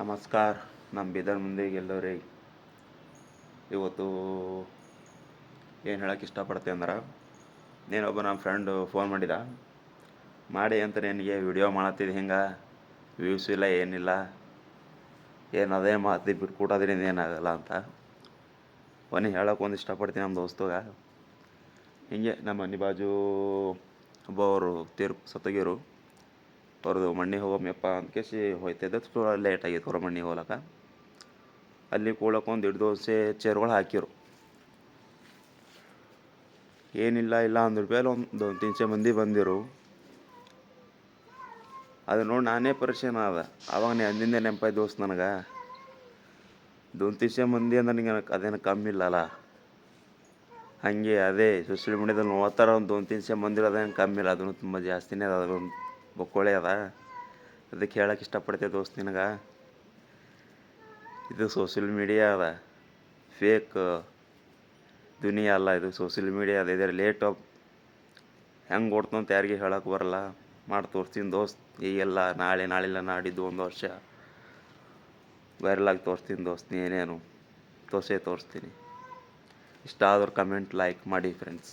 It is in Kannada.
ನಮಸ್ಕಾರ. ನಮ್ಮ ಬೀದರ್ ಮಂದಿಗೆ ಎಲ್ಲರಿಗೆ ಇವತ್ತು ಏನು ಹೇಳಕ್ಕೆ ಇಷ್ಟಪಡ್ತೀನಿ ಅಂದ್ರೆ, ನೀನೊಬ್ಬ ನಮ್ಮ ಫ್ರೆಂಡು ಫೋನ್ ಮಾಡಿ ಅಂತ ನಿನಗೆ ವಿಡಿಯೋ ಮಾಡತ್ತಿದ್ದು ಹಿಂಗೆ ವ್ಯೂಸ್ ಇಲ್ಲ ಏನಿಲ್ಲ, ಏನು ಅದೇ ಮಾತು ಬಿಟ್ಟು ಕೊಡೋದ್ರಿಂದ ಏನಾಗಲ್ಲ ಅಂತ ಹೇಳಕ್ಕೆ ಇಷ್ಟಪಡ್ತೀನಿ ನಮ್ಮ ದೋಸ್ತುಗ. ಹಿಂಗೆ ನಮ್ಮ ಮನೆ ಬಾಜು ಒಬ್ಬವರು ಸತ್ತೋಗಿರು. ಅವ್ರದ್ದು ಮಣ್ಣಿಗೆ ಹೋಗಮ್ಯಪ್ಪ ಅಂದ್ಕೇಸಿ ಹೋಯ್ತಿದ್ದ ಲೇಟ್ ಆಗಿತ್ತು ಅವ್ರ ಮಣ್ಣಿಗೆ ಹೋಗ್ಲಕ್ಕ. ಅಲ್ಲಿ ಕೂಳಕ್ಕೆ ಒಂದು ದೋಸೆ ಚೇರ್ಗಳು ಹಾಕಿರು. ಏನಿಲ್ಲ ಇಲ್ಲ ₹100 ಒಂದು 300 ಮಂದಿ ಬಂದಿರು. ಅದು ನೋಡಿ ನಾನೇ ಪರಿಚಯ ಆದ. ಅವಾಗ ಅಂದಿಂದ ನೆನಪಾಯ್ತು ದೋಸ್ತ್ ನನಗೆ, 200 ಮಂದಿ ಅಂದ್ರೆ ನಿಂಗೆ ಅದೇನು ಕಮ್ಮಿ ಇಲ್ಲಲ್ಲ. ಹಾಗೆ ಅದೇ ಸೋಷಿಯಲ್ ಮೀಡ್ಯಾದಲ್ಲಿ ನೋಡ್ತಾರ, ಒಂದು 200 ಮಂದಿ ಅದೇನು ಕಮ್ಮಿ ಇಲ್ಲ, ಅದನ್ನು ತುಂಬ ಜಾಸ್ತಿನೇ ಅದ, ಅದೊಂದು ಬೊಕ್ಕೋಳೆ ಅದ. ಅದಕ್ಕೆ ಹೇಳಕ್ಕೆ ಇಷ್ಟಪಡ್ತೇವೆ ದೋಸ್ತ್ ನಿನಗೆ, ಇದು ಸೋಷಿಯಲ್ ಮೀಡಿಯಾ ಅದ, ಫೇಕ್ ದುನಿಯಾ ಅಲ್ಲ ಇದು. ಸೋಷಿಯಲ್ ಮೀಡಿಯಾ ಅದ, ಇದರ ಲೇಟ್ ಹೆಂಗೆ ಓಡ್ತಂತ ಯಾರಿಗೆ ಹೇಳಕ್ಕೆ ಬರಲ್ಲ. ಮಾಡಿ ತೋರಿಸ್ತೀನಿ ದೋಸ್ತ್. ಈಗೆಲ್ಲ ನಾಳಿಲ್ಲ ನಾಡಿದ್ದು 1 ವರ್ಷ ವೈರಲಾಗಿ ತೋರಿಸ್ತೀನಿ ದೋಸ್ತ್. ಏನೇನು ತೋರಿಸ್ತೀನಿ. ಇಷ್ಟ ಆದ್ರೆ ಕಮೆಂಟ್ ಲೈಕ್ ಮಾಡಿ ಫ್ರೆಂಡ್ಸ್.